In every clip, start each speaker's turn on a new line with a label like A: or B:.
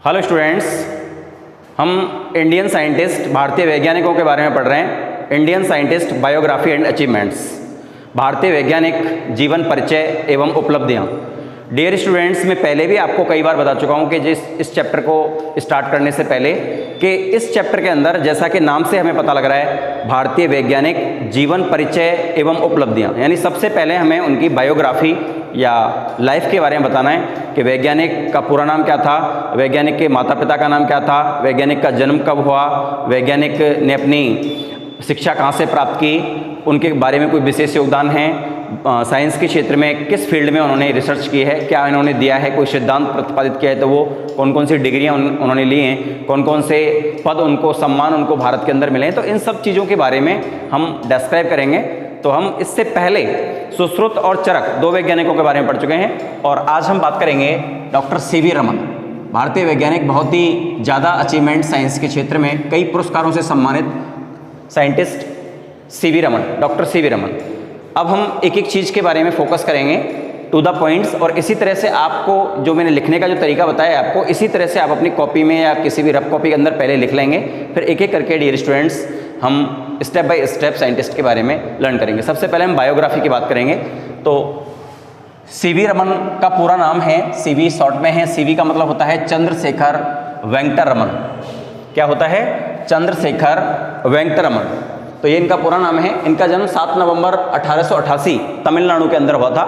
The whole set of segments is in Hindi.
A: हेलो स्टूडेंट्स, हम इंडियन साइंटिस्ट भारतीय वैज्ञानिकों के बारे में पढ़ रहे हैं। Indian scientist biography and achievements, भारतीय वैज्ञानिक जीवन परिचय एवं उपलब्धियां। डियर स्टूडेंट्स, मैं पहले भी आपको कई बार बता चुका हूं कि इस चैप्टर को स्टार्ट करने से पहले कि इस चैप्टर के अंदर, जैसा कि नाम से हमें पता लग रहा है, भारतीय वैज्ञानिक जीवन परिचय एवं उपलब्धियां, यानी सबसे पहले हमें उनकी बायोग्राफी या लाइफ के बारे में बताना है कि वैज्ञानिक का पूरा नाम क्या था, वैज्ञानिक के माता पिता का नाम क्या था, वैज्ञानिक का जन्म कब हुआ, वैज्ञानिक ने अपनी शिक्षा कहाँ से प्राप्त की, उनके बारे में कोई विशेष योगदान है, साइंस के क्षेत्र में किस फील्ड में उन्होंने रिसर्च की है, क्या इन्होंने दिया है, कोई सिद्धांत प्रतिपादित किया है तो वो कौन कौन सी डिग्रियाँ उन्होंने ली हैं, कौन कौन से पद उनको, सम्मान उनको भारत के अंदर मिले हैं, तो इन सब चीज़ों के बारे में हम डिस्क्राइब करेंगे। तो हम इससे पहले सुश्रुत और चरक दो वैज्ञानिकों के बारे में पढ़ चुके हैं और आज हम बात करेंगे डॉक्टर सीवी रमन, भारतीय वैज्ञानिक, बहुत ही ज़्यादा अचीवमेंट साइंस के क्षेत्र में कई पुरस्कारों से सम्मानित scientist CV Raman, doctor CV Raman. अब हम एक एक चीज़ के बारे में फोकस करेंगे, टू द पॉइंट्स, और इसी तरह से आपको जो मैंने लिखने का जो तरीका बताया है आपको, इसी तरह से आप अपनी कॉपी में या किसी भी रफ कॉपी के अंदर पहले लिख लेंगे, फिर एक एक करके डियर स्टूडेंट्स हम स्टेप बाय स्टेप साइंटिस्ट के बारे में लर्न करेंगे। सबसे पहले हम बायोग्राफी की बात करेंगे। तो सीवी रमन का पूरा नाम है, सीवी शॉर्ट में है, सीवी का मतलब होता है चंद्रशेखर वेंकट रमन। क्या होता है? चंद्रशेखर वेंकट रमन। तो ये इनका पूरा नाम है। इनका जन्म 7 नवंबर 1888 तमिलनाडु के अंदर हुआ था।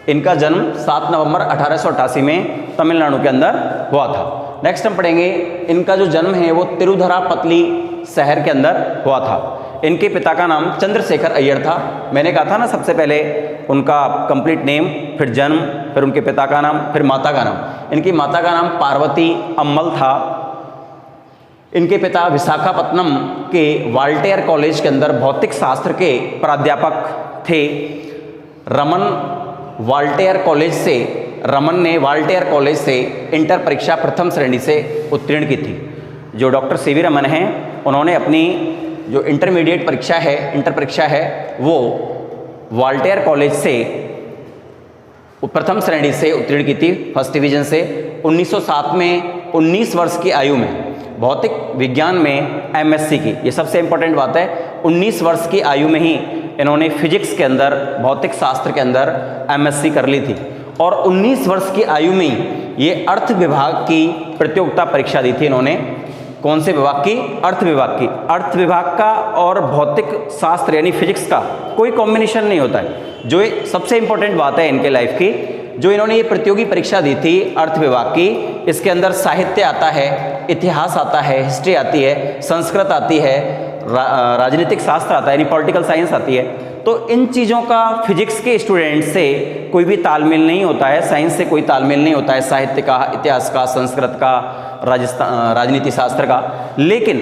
A: इनका जन्म 7 नवंबर 1888 में तमिलनाडु के अंदर हुआ था। नेक्स्ट हम पढ़ेंगे, इनका जो जन्म है वो तिरुधरापतली शहर के अंदर हुआ था। इनके पिता का नाम चंद्रशेखर अय्यर था। मैंने कहा था ना सबसे पहले उनका कंप्लीट नेम, फिर जन्म, फिर उनके पिता का नाम, फिर माता का नाम। इनकी माता का नाम पार्वती अम्मल था। इनके पिता विशाखापत्तनम के वाल्टेयर कॉलेज के अंदर भौतिक शास्त्र के प्राध्यापक थे। रमन ने वाल्टेयर कॉलेज से इंटर परीक्षा प्रथम श्रेणी से उत्तीर्ण की थी। जो डॉक्टर सीवी रमन हैं, उन्होंने अपनी जो इंटरमीडिएट परीक्षा है, इंटर परीक्षा है, वो वाल्टेयर कॉलेज से प्रथम श्रेणी से उत्तीर्ण की थी, फर्स्ट डिवीजन से। 1907 में 19 वर्ष की आयु में भौतिक विज्ञान में एमएससी की। ये सबसे इंपॉर्टेंट बात है, 19 वर्ष की आयु में ही इन्होंने फिजिक्स के अंदर, भौतिक शास्त्र के अंदर एमएससी कर ली थी। और 19 वर्ष की आयु में ही ये अर्थ विभाग की प्रतियोगिता परीक्षा दी थी इन्होंने। कौन से विभाग की? अर्थ विभाग की। अर्थ विभाग का और भौतिक शास्त्र यानी फिजिक्स का कोई कॉम्बिनेशन नहीं होता है। जो सबसे इंपॉर्टेंट बात है इनके लाइफ की, जो इन्होंने ये प्रतियोगी परीक्षा दी थी अर्थ विभाग की, इसके अंदर साहित्य आता है, इतिहास आता है, हिस्ट्री आती है, संस्कृत आती है, राजनीतिक शास्त्र आता है यानी पॉलिटिकल साइंस आती है। तो इन चीज़ों का फिजिक्स के स्टूडेंट से कोई भी तालमेल नहीं होता है, साइंस से कोई तालमेल नहीं होता है, साहित्य का, इतिहास का, संस्कृत का, राजनीति शास्त्र का। लेकिन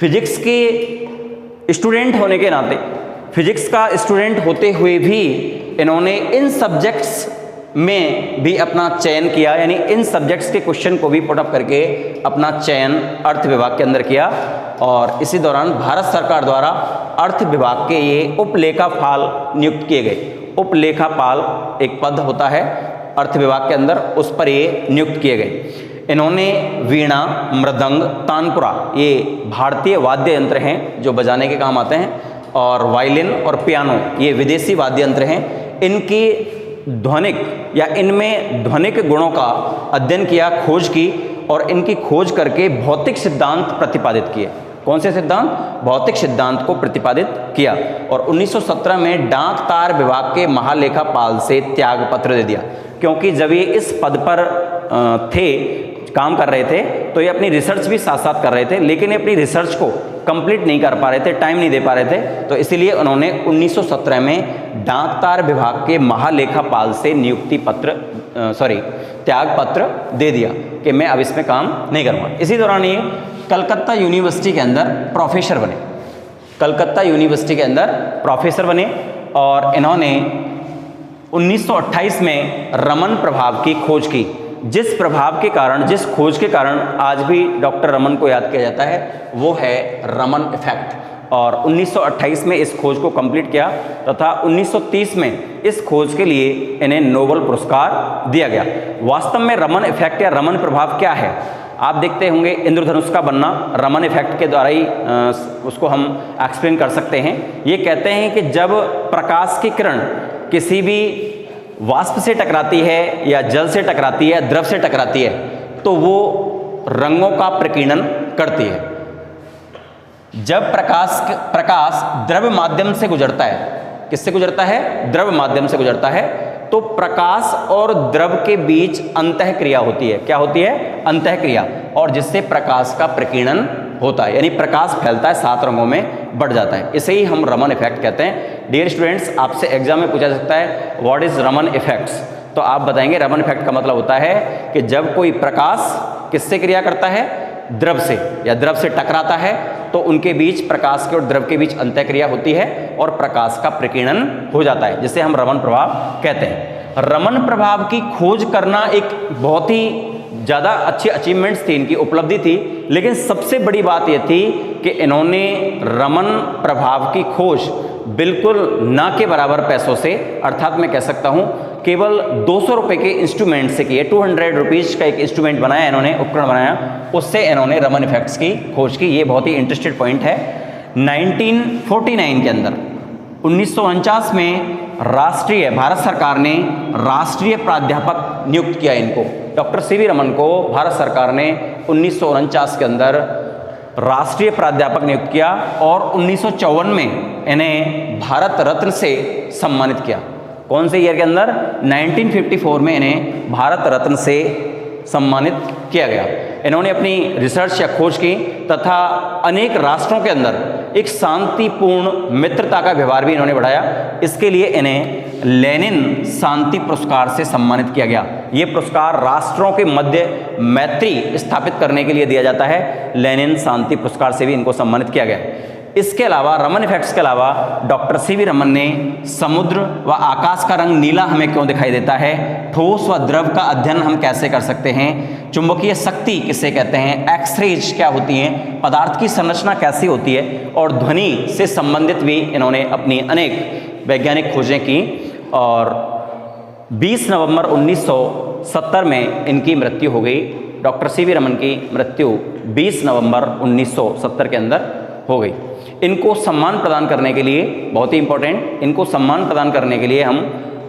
A: फिजिक्स के स्टूडेंट होने के नाते, फिजिक्स का स्टूडेंट होते हुए भी इन्होंने इन सब्जेक्ट्स में भी अपना चयन किया, यानी इन सब्जेक्ट्स के क्वेश्चन को भी पुटअप करके अपना चयन अर्थ विभाग के अंदर किया। और इसी दौरान भारत सरकार द्वारा अर्थ विभाग के ये उपलेखापाल नियुक्त किए गए। उपलेखापाल एक पद होता है अर्थ विभाग के अंदर, उस पर ये नियुक्त किए गए। इन्होंने वीणा, मृदंग, तानपुरा, ये भारतीय वाद्य यंत्र हैं जो बजाने के काम आते हैं, और वायलिन और पियानो, ये विदेशी वाद्य यंत्र हैं। इनकी ध्वनिक या इनमें ध्वनिक गुणों का अध्ययन किया, खोज की, और इनकी खोज करके भौतिक सिद्धांत प्रतिपादित किए। कौन से सिद्धांत? भौतिक सिद्धांत को प्रतिपादित किया। और 1917 में डाक तार विभाग के महालेखापाल से त्यागपत्र दे दिया, क्योंकि जब ये इस पद पर थे, काम कर रहे थे, तो ये अपनी रिसर्च भी साथ साथ कर रहे थे, लेकिन ये अपनी रिसर्च को कंप्लीट नहीं कर पा रहे थे, टाइम नहीं दे पा रहे थे। तो इसीलिए उन्होंने 1917 में डाक तार विभाग के महालेखापाल से त्याग पत्र दे दिया कि मैं अब इसमें काम नहीं करूँगा। इसी दौरान ये कलकत्ता यूनिवर्सिटी के अंदर प्रोफेसर बने। कलकत्ता यूनिवर्सिटी के अंदर प्रोफेसर बने और इन्होंने 1928 में रमन प्रभाव की खोज की। जिस प्रभाव के कारण, जिस खोज के कारण आज भी डॉक्टर रमन को याद किया जाता है, वो है रमन इफेक्ट। और 1928 में इस खोज को कंप्लीट किया तथा 1930 में इस खोज के लिए इन्हें नोबेल पुरस्कार दिया गया। वास्तव में रमन इफेक्ट या रमन प्रभाव क्या है? आप देखते होंगे इंद्रधनुष का बनना रमन इफेक्ट के द्वारा ही उसको हम एक्सप्लेन कर सकते हैं। ये कहते हैं कि जब प्रकाश की किरण किसी भी वाष्प से टकराती है या जल से टकराती है, द्रव से टकराती है, तो वो रंगों का प्रकीर्णन करती है। जब प्रकाश द्रव माध्यम से गुजरता है, किससे गुजरता है? द्रव माध्यम से गुजरता है, तो प्रकाश और द्रव के बीच अंतःक्रिया होती है। क्या होती है? अंतःक्रिया, और जिससे प्रकाश का प्रकीर्णन होता है, यानी प्रकाश फैलता है, 7 रंगों में बढ़ जाता है। इसे ही हम रमन इफेक्ट कहते हैं। डियर स्टूडेंट्स, आपसे एग्जाम में पूछा जा सकता है व्हाट इज रमन इफेक्ट्स, तो आप बताएंगे रमन इफेक्ट का मतलब होता है कि जब कोई प्रकाश किससे क्रिया करता है? द्रव से, या द्रव से टकराता है, तो उनके बीच, प्रकाश के और द्रव के बीच अंतःक्रिया होती है और प्रकाश का प्रकीर्णन हो जाता है, जिसे हम रमन प्रभाव कहते हैं। रमन प्रभाव की खोज करना एक बहुत ही ज़्यादा अच्छी अचीवमेंट्स थी, इनकी उपलब्धि थी, लेकिन सबसे बड़ी बात यह थी कि इन्होंने रमन प्रभाव की खोज बिल्कुल ना के बराबर पैसों से, अर्थात मैं कह सकता हूँ केवल 200 रुपये के इंस्ट्रूमेंट से किए। 200 रुपीज़ का एक इंस्ट्रूमेंट बनाया इन्होंने, उपकरण बनाया, उससे इन्होंने रमन इफेक्ट्स की खोज की। ये बहुत ही इंटरेस्टेड पॉइंट है। 1949 के अंदर 1949 में भारत सरकार ने राष्ट्रीय प्राध्यापक नियुक्त किया इनको। डॉक्टर सीवी रमन को भारत सरकार ने 1949 के अंदर राष्ट्रीय प्राध्यापक नियुक्त किया और 1954 में इन्हें भारत रत्न से सम्मानित किया। कौन से ईयर के अंदर? 1954 में इन्हें भारत रत्न से सम्मानित किया गया। इन्होंने अपनी रिसर्च या खोज की तथा अनेक राष्ट्रों के अंदर एक शांतिपूर्ण मित्रता का व्यवहार भी इन्होंने बढ़ाया। इसके लिए इन्हें लेनिन शांति पुरस्कार से सम्मानित किया गया। ये पुरस्कार राष्ट्रों के मध्य मैत्री स्थापित करने के लिए दिया जाता है। लेनिन शांति पुरस्कार से भी इनको सम्मानित किया गया। इसके अलावा, रमन इफेक्ट्स के अलावा, डॉक्टर सीवी रमन ने समुद्र व आकाश का रंग नीला हमें क्यों दिखाई देता है, ठोस व द्रव का अध्ययन हम कैसे कर सकते हैं, चुंबकीय शक्ति किसे कहते हैं, एक्सरेज क्या होती हैं, पदार्थ की संरचना कैसी होती है, और ध्वनि से संबंधित भी इन्होंने अपनी अनेक वैज्ञानिक खोजें की। और 20 नवंबर 1970 में इनकी मृत्यु हो गई। डॉक्टर सीवी रमन की मृत्यु 20 नवंबर 1970 के अंदर हो गई। इनको सम्मान प्रदान करने के लिए, बहुत ही इंपॉर्टेंट, इनको सम्मान प्रदान करने के लिए हम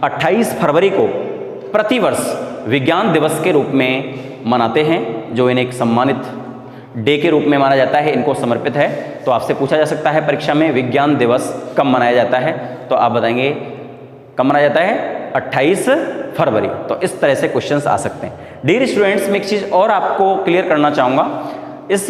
A: 28 फरवरी को प्रतिवर्ष विज्ञान दिवस के रूप में मनाते हैं, जो इन्हें एक सम्मानित डे के रूप में माना जाता है, इनको समर्पित है। तो आपसे पूछा जा सकता है परीक्षा में विज्ञान दिवस कब मनाया जाता है, तो आप बताएंगे कब मनाया जाता है? 28 फरवरी। तो इस तरह से क्वेश्चंस आ सकते हैं। डियर स्टूडेंट्स, मैं एक चीज़ और आपको क्लियर करना चाहूँगा। इस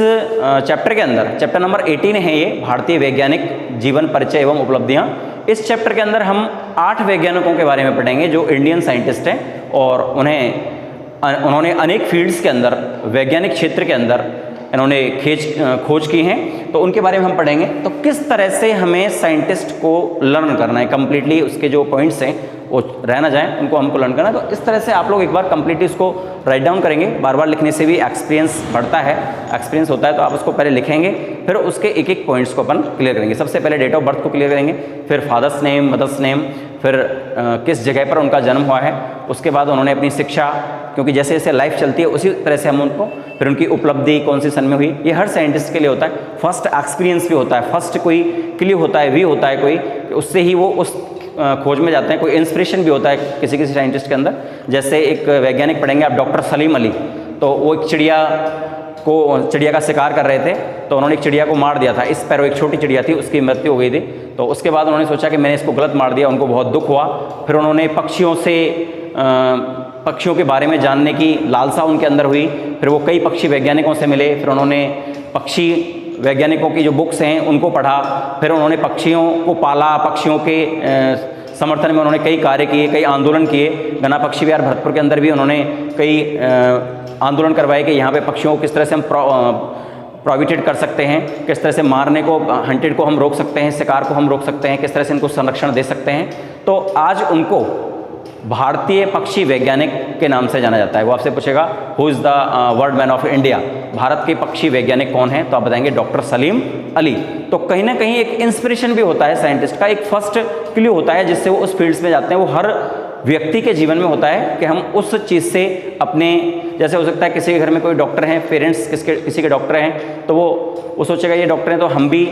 A: चैप्टर के अंदर, चैप्टर नंबर 18 है ये, भारतीय वैज्ञानिक जीवन परिचय एवं उपलब्धियां। इस चैप्टर के अंदर हम 8 वैज्ञानिकों के बारे में पढ़ेंगे जो इंडियन साइंटिस्ट हैं और उन्होंने अनेक फील्ड्स के अंदर, वैज्ञानिक क्षेत्र के अंदर इन्होंने खोज की हैं, तो उनके बारे में हम पढ़ेंगे। तो किस तरह से हमें साइंटिस्ट को लर्न करना है, कंप्लीटली उसके जो पॉइंट्स हैं वो रह ना जाएँ, उनको हमको लर्न करना है। तो इस तरह से आप लोग एक बार कंप्लीटली उसको राइट डाउन करेंगे। बार बार लिखने से भी एक्सपीरियंस बढ़ता है, एक्सपीरियंस होता है। तो आप उसको पहले लिखेंगे, फिर उसके एक एक पॉइंट्स को अपन क्लियर करेंगे। सबसे पहले डेट ऑफ बर्थ को क्लियर करेंगे, फिर फादर्स नेम, मदर्स नेम, फिर किस जगह पर उनका जन्म हुआ है, उसके बाद उन्होंने अपनी शिक्षा, क्योंकि जैसे जैसे लाइफ चलती है उसी तरह से हम उनको, फिर उनकी उपलब्धि कौन सी सन में हुई। ये हर साइंटिस्ट के लिए होता है। फर्स्ट एक्सपीरियंस भी होता है, फर्स्ट कोई क्लियर होता है, भी होता है कोई, उससे ही वो उस खोज में जाते हैं। कोई इंस्पिरेशन भी होता है किसी किसी साइंटिस्ट के अंदर। जैसे एक वैज्ञानिक पढ़ेंगे आप, डॉक्टर सलीम अली, तो वो एक चिड़िया का शिकार कर रहे थे, तो उन्होंने एक चिड़िया को मार दिया था। स्पैरो, एक छोटी चिड़िया थी, उसकी मृत्यु हो गई थी। तो उसके बाद उन्होंने सोचा कि मैंने इसको गलत मार दिया, उनको बहुत दुख हुआ। फिर उन्होंने पक्षियों के बारे में जानने की लालसा उनके अंदर हुई। फिर वो कई पक्षी वैज्ञानिकों से मिले, फिर उन्होंने पक्षी वैज्ञानिकों की जो बुक्स हैं उनको पढ़ा, फिर उन्होंने पक्षियों को पाला, पक्षियों के समर्थन में उन्होंने कई कार्य किए, कई आंदोलन किए। गना पक्षी विहार भरतपुर के अंदर भी उन्होंने कई आंदोलन करवाए कि यहाँ पे पक्षियों को किस तरह से हम प्रोहिबिटेड कर सकते हैं, किस तरह से मारने को, हंटेड को हम रोक सकते हैं, शिकार को हम रोक सकते हैं, किस तरह से इनको संरक्षण दे सकते हैं। तो आज उनको भारतीय पक्षी वैज्ञानिक के नाम से जाना जाता है। वो आपसे पूछेगा who is the world man of India, Bharat के पक्षी वैज्ञानिक कौन है, तो आप बताएंगे डॉक्टर सलीम अली। तो कहीं ना कहीं एक इंस्पिरेशन भी होता है साइंटिस्ट का, एक फर्स्ट क्ल्यू होता है जिससे वो उस फील्ड्स में जाते हैं। वो हर व्यक्ति के जीवन में होता है कि हम उस चीज़ से अपने, जैसे हो सकता है किसी के घर में कोई डॉक्टर हैं, पेरेंट्स किसी के डॉक्टर हैं, तो वो सोचेगा ये डॉक्टर हैं तो हम भी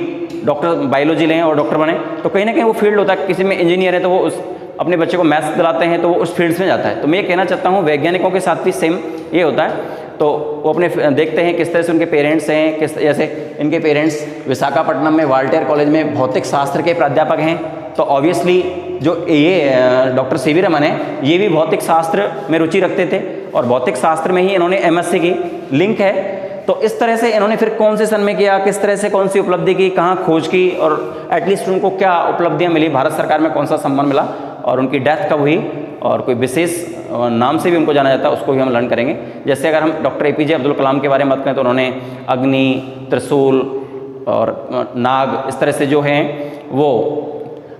A: डॉक्टर बायोलॉजी लें और डॉक्टर बने। तो कहीं ना कहीं वो फील्ड होता है, किसी में इंजीनियर है तो वो उस अपने बच्चे को मैथ्स दिलाते हैं तो वो उस फील्ड्स में जाता है। तो मैं ये कहना चाहता हूँ वैज्ञानिकों के साथ भी सेम ये होता है। तो वो अपने देखते हैं किस तरह से उनके पेरेंट्स हैं, किस जैसे इनके पेरेंट्स विशाखापट्टनम में वाल्टेयर कॉलेज में भौतिक शास्त्र के प्राध्यापक हैं, तो ऑब्वियसली जो ये डॉक्टर सी वी रमन है ये भी भौतिक शास्त्र में रुचि रखते थे और भौतिक शास्त्र में ही इन्होंने MSc की, लिंक है। तो इस तरह से इन्होंने फिर कौन से सन में किया, किस तरह से कौन सी उपलब्धि की, कहाँ खोज की और एटलीस्ट उनको क्या उपलब्धियाँ मिली, भारत सरकार में कौन सा सम्मान मिला और उनकी डेथ कब हुई और कोई विशेष नाम से भी उनको जाना जाता है, उसको भी हम लर्न करेंगे। जैसे अगर हम डॉक्टर APJ अब्दुल कलाम के बारे में बात करें तो उन्होंने अग्नि, त्रिशूल और नाग, इस तरह से जो हैं वो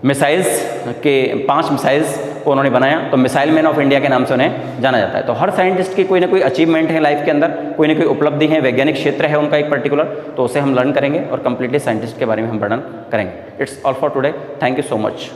A: मिसाइल्स के 5 मिसाइल्स को उन्होंने बनाया, तो मिसाइल मैन ऑफ इंडिया के नाम से उन्हें जाना जाता है। तो हर साइंटिस्ट की कोई ना कोई अचीवमेंट है लाइफ के अंदर, कोई ना कोई उपलब्धि है, वैज्ञानिक क्षेत्र है उनका एक पर्टिकुलर, तो उसे हम लर्न करेंगे और कंप्लीटली साइंटिस्ट के बारे में हम वर्णन करेंगे। It's all for today, thank you so much.